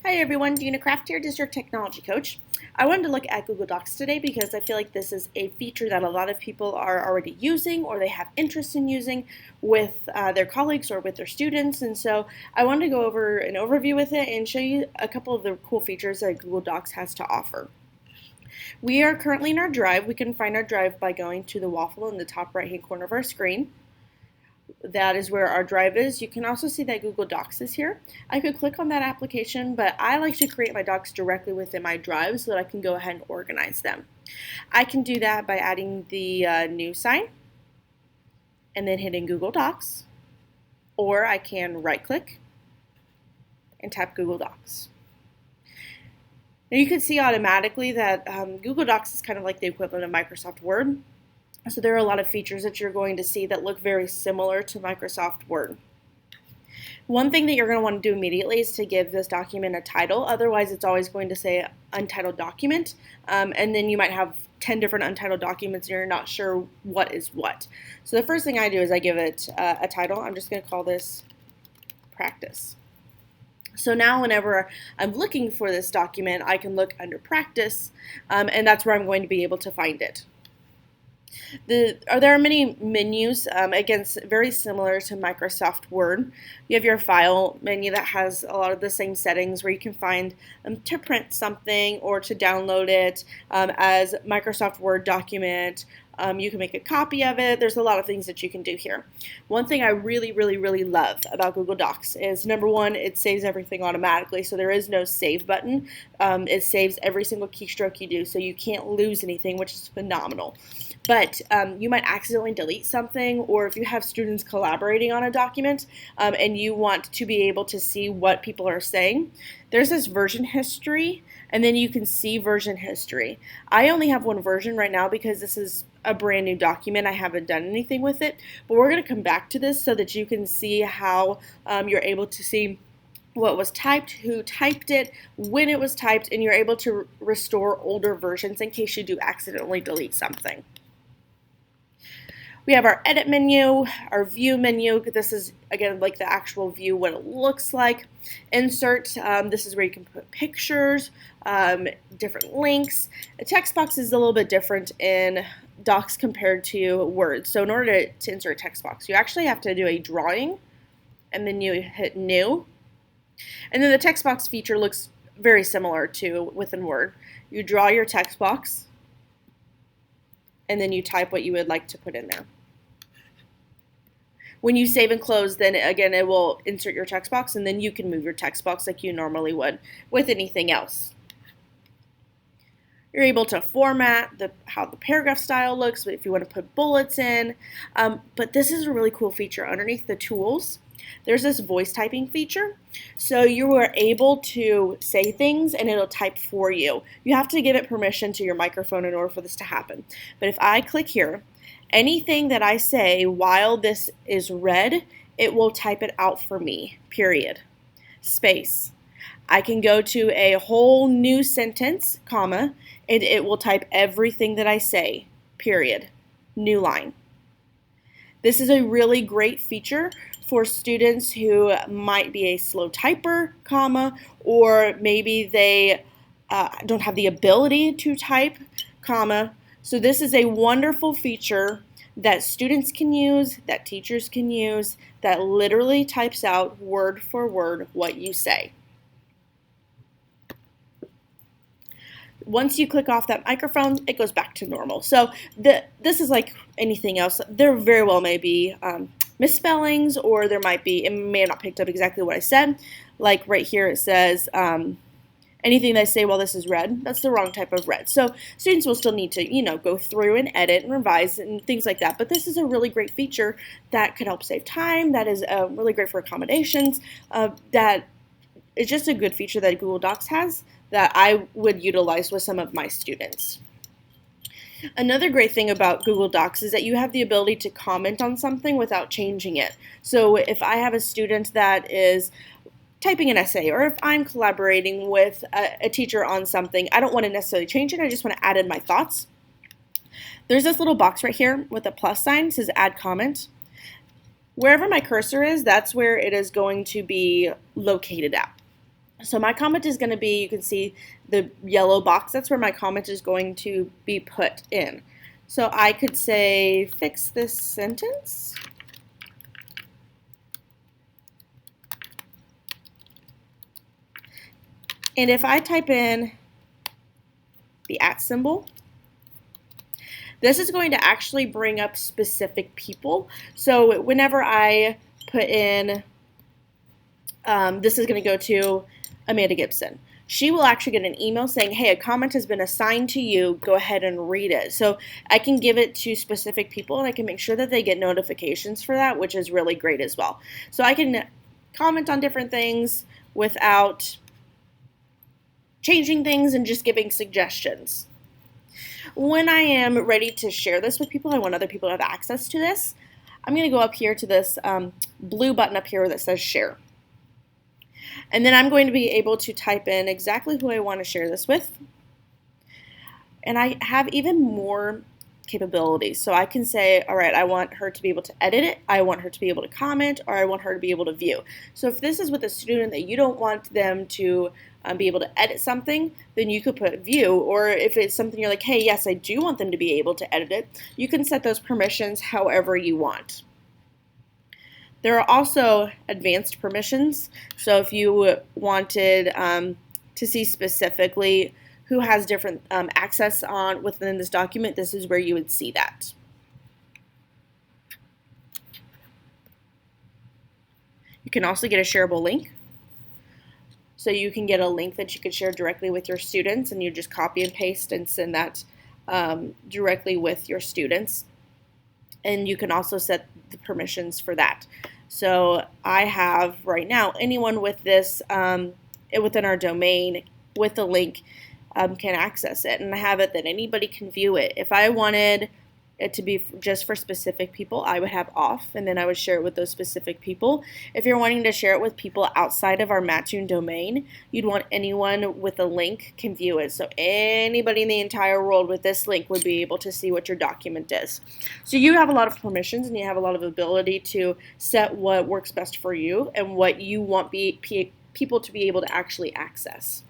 Hi everyone, Dina Kraft here, District Technology Coach. I wanted to look at Google Docs today because I feel like this is a feature that a lot of people are already using or they have interest in using with their colleagues or with their students. And so I wanted to go over an overview with it and show you a couple of the cool features that Google Docs has to offer. We are currently in our drive. We can find our drive by going to the waffle in the top right hand corner of our screen. That is where our drive is. You can also see that Google Docs is here. I could click on that application, but I like to create my docs directly within my drive so that I can go ahead and organize them. I can do that by adding the new sign and then hitting Google Docs, or I can right click and tap Google Docs. Now you can see automatically that Google Docs is kind of like the equivalent of Microsoft Word. So there are a lot of features that you're going to see that look very similar to Microsoft Word. One thing that you're going to want to do immediately is to give this document a title. Otherwise, it's always going to say Untitled Document, and then you might have 10 different untitled documents and you're not sure what is what. So the first thing I do is I give it a title. I'm just going to call this Practice. So now whenever I'm looking for this document, I can look under Practice, and that's where I'm going to be able to find it. There are many menus, again, very similar to Microsoft Word. You have your file menu that has a lot of the same settings where you can find to print something or to download it as Microsoft Word document. You can make a copy of it. There's a lot of things that you can do here. One thing I really love about Google Docs is, number one, it saves everything automatically, so there is no save button. It saves every single keystroke you do, so you can't lose anything, which is phenomenal. But you might accidentally delete something, or if you have students collaborating on a document and you want to be able to see what people are saying, there's this version history, and then you can see version history. I only have one version right now because this is a brand new document. I haven't done anything with it, but we're going to come back to this so that you can see how you're able to see what was typed, who typed it, when it was typed, and you're able to restore older versions in case you do accidentally delete something. We have our edit menu, our view menu. This is, again, like the actual view, what it looks like. Insert, this is where you can put pictures, different links. A text box is a little bit different in Docs compared to Word. So in order to insert a text box, you actually have to do a drawing, and then you hit New. And then the text box feature looks very similar to within Word. You draw your text box, and then you type what you would like to put in there. When you save and close, then again, it will insert your text box, and then you can move your text box like you normally would with anything else. You're able to format how the paragraph style looks if you want to put bullets in. But this is a really cool feature. Underneath the tools, there's this voice typing feature. So you are able to say things and it'll type for you. You have to give it permission to your microphone in order for this to happen. But if I click here, anything that I say while this is read, it will type it out for me, period. Space. I can go to a whole new sentence, comma, and it will type everything that I say, period. New line. This is a really great feature for students who might be a slow typer, comma, or maybe they don't have the ability to type, comma. So this is a wonderful feature that students can use, that teachers can use, that literally types out word for word what you say. Once you click off that microphone, it goes back to normal. So this is like anything else. There very well may be misspellings, or there might be, it may have not picked up exactly what I said. Like right here it says, anything that I say while this is read, that's the wrong type of read. So students will still need to, go through and edit and revise and things like that. But this is a really great feature that could help save time. That is really great for accommodations. That is just a good feature that Google Docs has that I would utilize with some of my students. Another great thing about Google Docs is that you have the ability to comment on something without changing it. So if I have a student that is typing an essay, or if I'm collaborating with a teacher on something, I don't want to necessarily change it, I just want to add in my thoughts. There's this little box right here with a plus sign, it says add comment. Wherever my cursor is, that's where it is going to be located at. So my comment is going to be, you can see the yellow box, that's where my comment is going to be put in. So I could say, fix this sentence. And if I type in the @ symbol, this is going to actually bring up specific people. So whenever I put in, this is going to go to Amanda Gibson. She will actually get an email saying, hey, a comment has been assigned to you. Go ahead and read it. So I can give it to specific people, and I can make sure that they get notifications for that, which is really great as well. So I can comment on different things without changing things and just giving suggestions. When I am ready to share this with people, I want other people to have access to this, I'm going to go up here to this blue button up here that says share. And then I'm going to be able to type in exactly who I want to share this with. And I have even more capabilities. So I can say, all right, I want her to be able to edit it, I want her to be able to comment, or I want her to be able to view. So if this is with a student that you don't want them to be able to edit something, then you could put view. Or if it's something you're like, hey, yes, I do want them to be able to edit it, you can set those permissions however you want. There are also advanced permissions. So if you wanted to see specifically who has different access on within this document, this is where you would see that. You can also get a shareable link. So you can get a link that you could share directly with your students, and you just copy and paste and send that directly with your students. And you can also set the permissions for that. So I have right now anyone with this within our domain with the link can access it, and I have it that anybody can view it. If I wanted it to be just for specific people, I would have off, and then I would share it with those specific people. If you're wanting to share it with people outside of our Mattoon domain, you'd want anyone with a link can view it. So anybody in the entire world with this link would be able to see what your document is. So you have a lot of permissions, and you have a lot of ability to set what works best for you and what you want people to be able to actually access.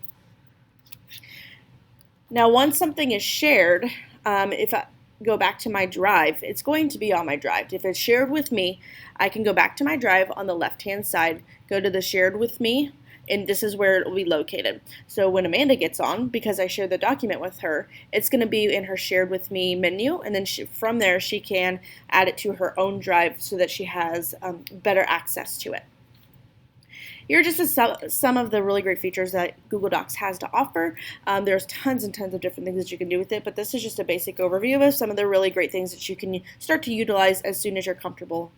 Now, once something is shared, if I go back to my drive, it's going to be on my drive. If it's shared with me, I can go back to my drive on the left-hand side, go to the shared with me, and this is where it will be located. So when Amanda gets on, because I shared the document with her, it's going to be in her shared with me menu, and then from there she can add it to her own drive so that she has better access to it. Here are just some of the really great features that Google Docs has to offer. There's tons and tons of different things that you can do with it, but this is just a basic overview of some of the really great things that you can start to utilize as soon as you're comfortable